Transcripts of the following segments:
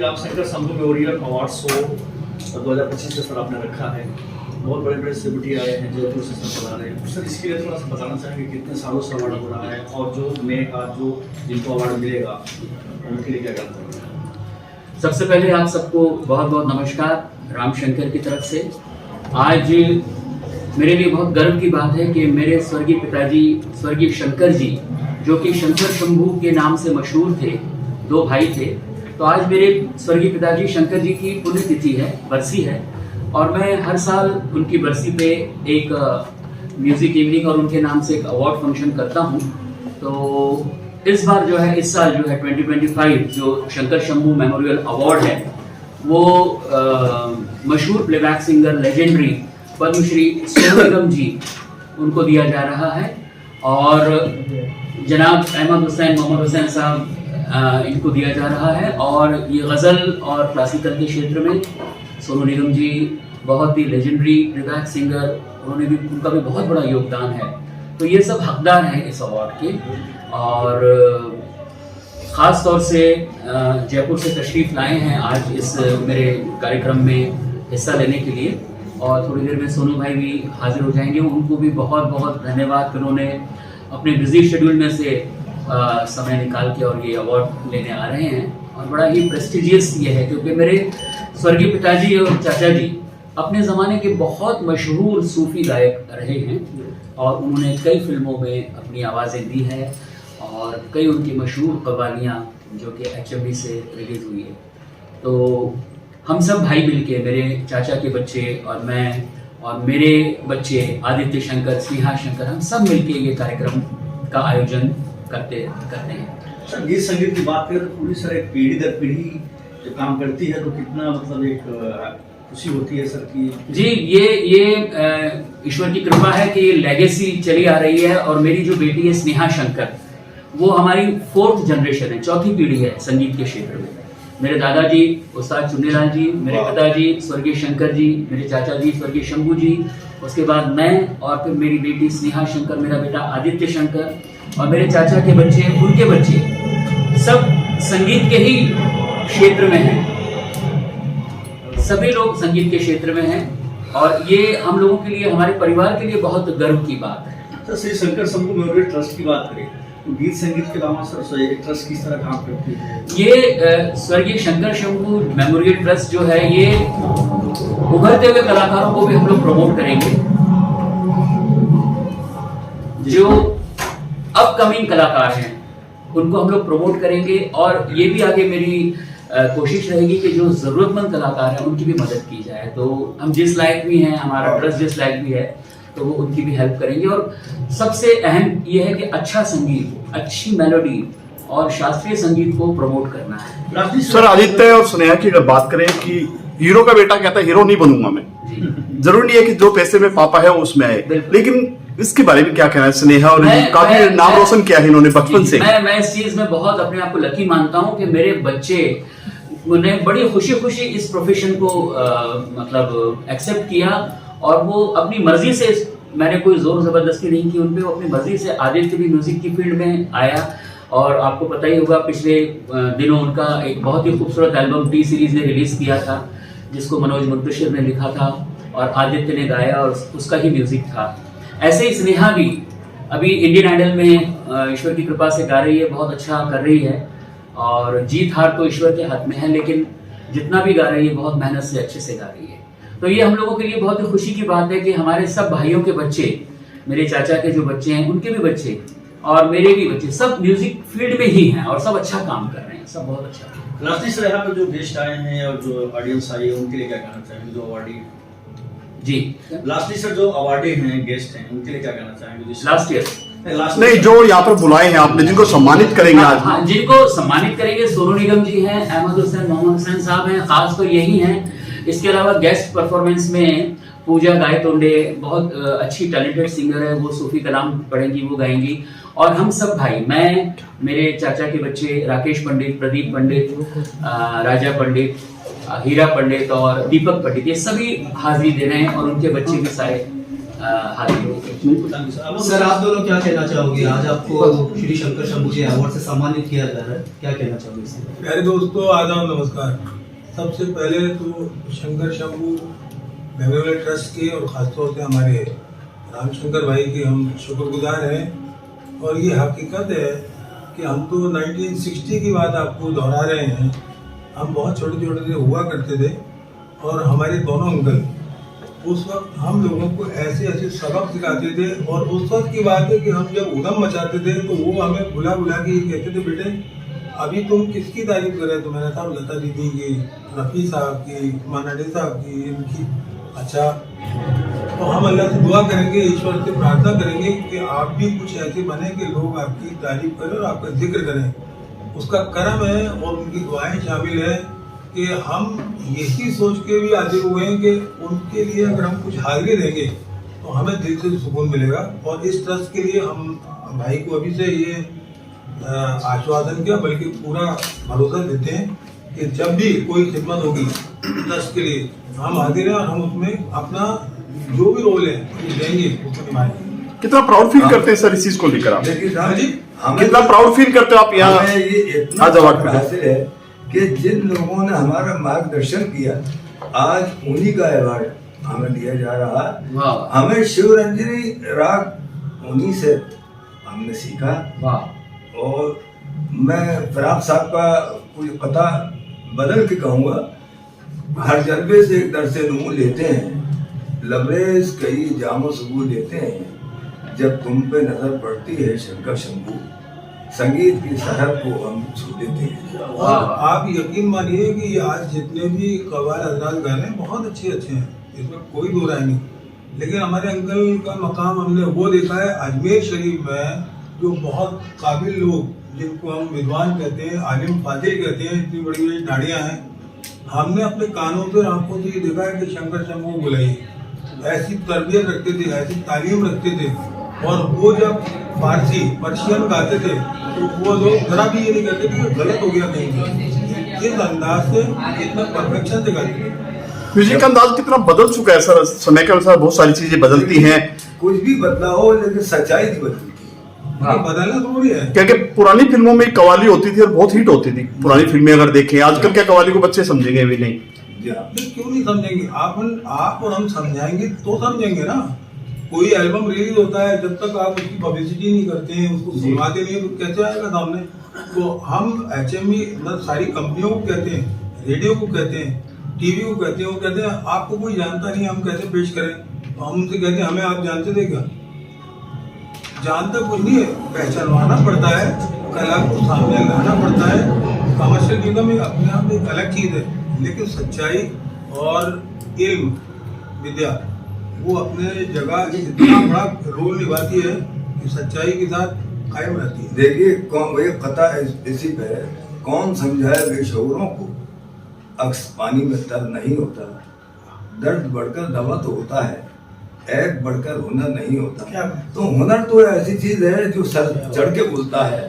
आप Shankar Shambhu memorial award show 2025 का sir आपने रखा है। बहुत बड़े बड़े सेलिब्रिटी आए हैं जयपुर से सर बता रहे हैं सर, इसके लिए थोड़ा सा बताना चाहेंगे कितने सालों से अवार्ड हो रहा है और जो नए का जो जिनको अवार्ड मिलेगा उनके लिए क्या करना है। सबसे पहले आप सबको बहुत बहुत नमस्कार राम शंकर की तरफ से। आज मेरे लिए बहुत गर्व की बात है कि मेरे स्वर्गीय पिताजी स्वर्गीय शंकर जी, जो कि शंकर शंभू के नाम से मशहूर थे, दो भाई थे, तो आज मेरे स्वर्गीय पिताजी शंकर जी की पुण्यतिथि है, बरसी है, और मैं हर साल उनकी बरसी पे एक म्यूजिक इवनिंग और उनके नाम से एक अवार्ड फंक्शन करता हूँ। तो इस बार जो है, इस साल जो है 2025 जो शंकर शंभू मेमोरियल अवार्ड है वो मशहूर playback singer legendary Padmashri Sonu Nigam ji उनको दिया जा रहा है, और जनाब अहमद हुसैन मोहम्मद हुसैन साहब इनको दिया जा रहा है। और ये गज़ल और क्लासिकल के क्षेत्र में सोनू निगम जी बहुत ही लेजेंडरी प्लेबैक सिंगर, उन्होंने भी, उनका भी बहुत बड़ा योगदान है। तो ये सब हकदार हैं इस अवार्ड के, और ख़ास तौर से जयपुर से तशरीफ़ लाए हैं आज इस मेरे कार्यक्रम में हिस्सा लेने के लिए, और थोड़ी देर में सोनू भाई भी हाजिर हो जाएंगे। उनको भी बहुत बहुत धन्यवाद कि उन्होंने अपने बिजी शेड्यूल में से समय निकाल के और ये अवार्ड लेने आ रहे हैं। और बड़ा ही प्रेस्टिजियस ये है क्योंकि मेरे स्वर्गीय पिताजी और चाचा जी अपने ज़माने के बहुत मशहूर सूफ़ी गायक रहे हैं, और उन्होंने कई फिल्मों में अपनी आवाज़ें दी हैं, और कई उनकी मशहूर कव्वालियाँ जो कि HMV से रिलीज़ हुई है। तो हम सब भाई मिलके, मेरे चाचा के बच्चे और मैं और मेरे बच्चे आदित्य शंकर, स्नेहा शंकर, हम सब मिलके ये कार्यक्रम का आयोजन करते हैं। संगीत संगीत की बात करें तो पूरी सर एक पीढ़ी दर पीढ़ी जो काम करती है, तो कितना मतलब एक खुशी होती है सर की। जी, ये ईश्वर की कृपा है कि ये लेगेसी चली आ रही है। और मेरी जो बेटी है स्नेहा शंकर, वो हमारी 4th जनरेशन है, चौथी पीढ़ी है संगीत के क्षेत्र में। मेरे दादाजी उस्ताद चुन्नीलाल जी, मेरे पिताजी स्वर्गीय शंकर जी, मेरे चाचा जी स्वर्गीय शंभू जी, उसके बाद मैं, और फिर मेरी बेटी स्नेहा शंकर, मेरा बेटा आदित्य शंकर, और मेरे चाचा के बच्चे, उनके बच्चे, सब संगीत के ही क्षेत्र में हैं। सभी लोग संगीत के क्षेत्र में हैं, और ये हम लोगों के लिए, हमारे परिवार के लिए बहुत गर्व की बात है। तो श्री शंकर शंभू मेमोरियल ट्रस्ट की बात करें तो गीत संगीत के अलावा सर ये ट्रस्ट किस तरह काम करती है? ये स्वर्गीय शंकर शंभू मेमोरियल ट्रस्ट जो है, ये उभरते हुए कलाकारों को भी हम लोग प्रमोट करेंगे, जो अपकमिंग कलाकार हैं उनको हम लोग प्रमोट करेंगे। और ये भी आगे मेरी कोशिश रहेगी कि जो ज़रूरतमंद कलाकार हैं उनकी भी मदद की जाए। तो हम जिस लायक भी हैं, हमारा ट्रस्ट जिस लायक भी है, तो वो उनकी भी हेल्प करेंगे। और सबसे अहम ये है कि अच्छा संगीत, अच्छी मेलोडी और शास्त्रीय संगीत को प्रमोट करना है। सर, आदित्य और स्नेहा की अगर बात करें कि हीरो का बेटा कहता है हीरो नहीं बनूंगा मैं, जरूरी नहीं है कि जो पैसे में पापा है उसमें आए, लेकिन इसके बारे में क्या कहना है? स्नेहा और काफी नाम रोशन किया है इन्होंने बचपन से। मैं इस चीज में बहुत अपने आप को लकी मानता हूं कि मेरे बच्चे ने बड़ी खुशी खुशी इस प्रोफेशन को मतलब एक्सेप्ट किया, और वो अपनी मर्जी से, मैंने कोई जोर जबरदस्ती नहीं की उन पे, वो अपनी मर्जी से। आदित्य भी म्यूजिक की फील्ड में आया, और आपको पता ही होगा पिछले दिनों उनका एक बहुत ही खूबसूरत एल्बम टी सीरीज ने रिलीज किया था, जिसको मनोज मुंतशिर ने लिखा था और आदित्य ने गाया, और उसका ही म्यूजिक था। ऐसे ही स्नेहा भी अभी इंडियन आइडल में ईश्वर की कृपा से गा रही है, बहुत अच्छा कर रही है, और जीत हार तो ईश्वर के हाथ में है, लेकिन जितना भी गा रही है बहुत मेहनत से अच्छे से गा रही है। तो ये हम लोगों के लिए बहुत ही खुशी की बात है कि हमारे सब भाइयों के बच्चे, मेरे चाचा के जो बच्चे हैं उनके भी बच्चे और मेरे भी बच्चे, सब म्यूजिक फील्ड में ही हैं और सब अच्छा काम कर रहे हैं, सब बहुत अच्छा। लास्टली सर, यहाँ पे जो गेस्ट आए हैं और जो ऑडियंस आई है उनके लिए क्या कहना चाहेंगे? जो अवार्डी जी, लास्टली सर जो अवार्डी हैं, गेस्ट हैं, उनके लिए क्या कहना चाहेंगे? लास्ट ईयर नहीं, जो यहाँ पर बुलाए हैं आपने, जिनको सम्मानित करेंगे आज। हाँ, जिनको सम्मानित करेंगे सोनू निगम जी हैं, अहमद हुसैन मोहम्मद हुसैन साहब हैं, खास तो यही हैं। इसके अलावा गेस्ट परफॉर्मेंस में पूजा गायतोंडे बहुत अच्छी टैलेंटेड सिंगर है, वो सूफी कलाम पढ़ेंगी, वो गाएंगी। और हम सब भाई, मैं, मेरे चाचा के बच्चे राकेश पंडित, प्रदीप पंडित, राजा पंडित, हीरा पंडित और दीपक पंडित, ये सभी हाजिरी दे रहे हैं, और उनके बच्चे भी सारे हाजिर हो। सर आप दोनों क्या कहना चाहोगे? आज आपको श्री शंकर शंभू जी अवार्ड से सम्मानित किया जा रहा है, क्या कहना चाहोगे इसमें? प्यारे दोस्तों, आदाब, नमस्कार। सबसे पहले तो शंकर शंभू मेमोरियल ट्रस्ट के और ख़ासतौर से हमारे रामशंकर भाई के हम शुक्रगुजार हैं। और ये हकीकत है कि हम तो 1960 की बात आपको दोहरा रहे हैं। हम बहुत छोटे छोटे से हुआ करते थे और हमारे दोनों अंकल उस वक्त हम लोगों को ऐसे ऐसे सबक सिखाते थे। और उस वक्त की बात है कि हम जब उधम मचाते थे तो वो हमें बुला बुला के कहते थे, बेटे अभी तुम किसकी तारीफ कर रहे हो? तो मैंने कहा लता दीदी की, रफ़ी साहब की, मानाडे साहब की, इनकी। अच्छा, तो हम अल्लाह से दुआ करेंगे, ईश्वर से प्रार्थना करेंगे कि आप भी कुछ ऐसे बने कि लोग आपकी तारीफ करें और आपका जिक्र करें। उसका करम है और उनकी दुआएं शामिल है कि हम यही सोच के भी हाजिर हुए हैं कि उनके लिए अगर हम कुछ हाजिरी देंगे तो हमें दिल से सुकून मिलेगा। और इस ट्रस्ट के लिए हम भाई को अभी से ये आश्वासन किया, बल्कि पूरा भरोसा देते हैं कि जब भी कोई खिदमत होगी ट्रस्ट के लिए हम हाजिर हैं और हम उसमें अपना जो भी रोल है देंगे, उसको निभाएंगे। कितना प्राउड फील करते हैं सर इस चीज को लेकर आप? देखिए साहब जी, कितना प्राउड फील करते हो आप यहाँ? हमें ये इतना जवाब हासिल है कि जिन लोगों ने हमारा मार्गदर्शन किया, आज उन्हीं का अवार्ड हमें दिया जा रहा है। हमें शिवरंजनी राग उन्हीं से हमने सीखा। और मैं फराब साहब का कुछ पता बदल के कहूँगा, हर जज्बे से एक दरसे नूं लेते हैं, लबरेज कई जामो सुबह लेते हैं, जब तुम पे नजर पड़ती है शंकर शंभू, संगीत की सरहद को हम छू लेते हैं। और आप यकीन मानिए कि आज जितने भी कव्वाल हजरात गा रहे हैं बहुत अच्छे अच्छे हैं, इसमें कोई दो राय नहीं। लेकिन हमारे अंकल का मकाम हमने वो देखा है अजमेर शरीफ में, जो बहुत काबिल लोग जिनको हम विद्वान कहते हैं, आलिम फाजिल कहते हैं, इतनी बड़ी बड़ी नाड़ियाँ हैं, हमने अपने कानों से आंखों से ये देखा है कि शंकर शंभू बुलाइए। ऐसी तरबियत रखते थे, ऐसी तालीम रखते थे। और वो जब फारसी पर्शियन गाते थे तो वो लोग जरा भी ये नहीं कहते थे कि गलत हो गया कहीं। इस अंदाज से इतना परफेक्शन से गाते थे। म्यूजिक का अंदाज कितना बदल चुका है सर, समय के अनुसार बहुत सारी चीजें बदलती हैं। कुछ भी बदला हो लेकिन सच्चाई नहीं बदलती। बदलना जरूरी है, क्योंकि पुरानी फिल्मों में कवाली होती थी और बहुत हिट होती थी। पुरानी फिल्में अगर देखें, आजकल क्या कवाली को बच्चे समझेंगे भी नहीं। क्यों नहीं समझेंगे? आप और हम समझाएंगे तो समझेंगे ना। कोई एल्बम रिलीज होता है, जब तक आप उसकी पब्लिसिटी नहीं करते हैं, उसको सुनाते नहीं, तो कैसे आएगा सामने? तो हम HMV मतलब सारी कंपनियों को कहते हैं, रेडियो को कहते हैं, टीवी को कहते हैं, वो कहते हैं आपको कोई जानता नहीं, हम कैसे पेश करें? तो हम उनसे कहते हैं हमें आप जानते थे क्या? जानता कुछ नहीं है, पहचानवाना पड़ता है, कला को सामने लाना पड़ता है। कमर्शियल इनकम अपने आप एक अलग चीज़ है, लेकिन सच्चाई और इल्म विद्या वो अपने जगह इतना बड़ा रोल निभाती है कि सच्चाई के साथ कायम रहती है। देखिए कौन ये कथा इसी पे है, कौन समझाए बेशऊरों को, अक्स पानी में तर नहीं होता, दर्द बढ़कर दवा तो होता है, ऐब बढ़कर हुनर नहीं होता। क्या? तो हुनर तो ऐसी चीज है जो सर चढ़ के बोलता है।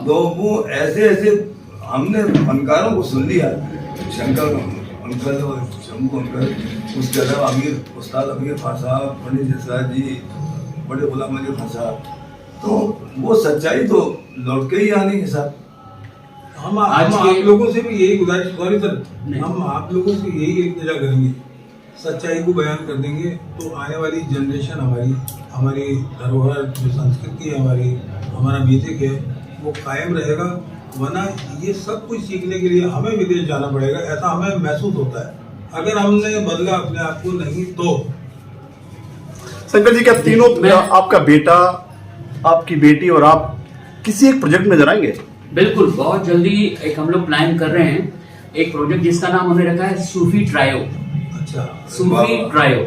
तो वो ऐसे ऐसे हमने फनकारों को सुन लिया, शंकर अंकल और शंभू अंकल, उसके अलावा उस्ताद अमीर खान साहब, पंडित जसराज जी, बड़े गुलाम अली खान साहब, तो वो सच्चाई तो लौट के ही आनी है साहब। हम आप लोगों से भी यही गुजारिश, सॉरी सर, हम आप लोगों से यही इल्तिजा करेंगे, सच्चाई को बयान कर देंगे तो आने वाली जनरेशन हमारी धरोहर जो संस्कृति है, हमारा बेसिक है, वो कायम रहेगा। वरना ये सब कुछ सीखने के लिए हमें विदेश जाना पड़ेगा, ऐसा हमें महसूस होता है। अगर हमने बदला अपने आप को नहीं तो। शंकर जी, क्या तीनों आपका बेटा, आपकी बेटी और आप किसी एक प्रोजेक्ट में जराएंगे? बिल्कुल, बहुत जल्दी एक हम लोग प्लान कर रहे हैं, एक प्रोजेक्ट जिसका नाम हमने रखा है सूफी ट्रायो। अच्छा, सूफी ट्रायो।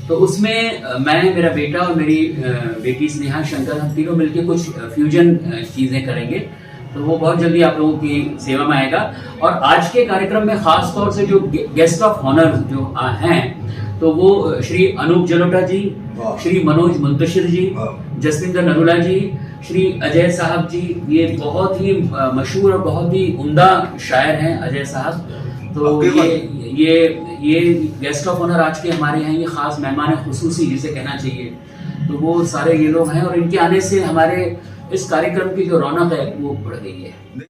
तो उसमें मैं, मेरा बेटा और मेरी बेटी स्नेहा शंकर, हम तीनों मिलकर कुछ फ्यूजन चीजें करेंगे। तो वो बहुत जल्दी आप लोगों की सेवा में आएगा। और आज के कार्यक्रम में खास तौर से जो गेस्ट ऑफ ऑनर जो हैं, तो वो श्री अनूप जलोटा जी, श्री मनोज मुंतशिर जी, जसविंदर नरूला जी, श्री अजय साहब जी। ये बहुत ही मशहूर और बहुत ही उम्दा शायर हैं अजय साहब। तो आपके ये गेस्ट ऑफ ऑनर आज के हमारे यहाँ ये खास मेहमान खुसूसी जिसे कहना चाहिए, तो वो सारे ये लोग हैं और इनके आने से हमारे इस कार्यक्रम की जो रौनक है वो बढ़ गई है।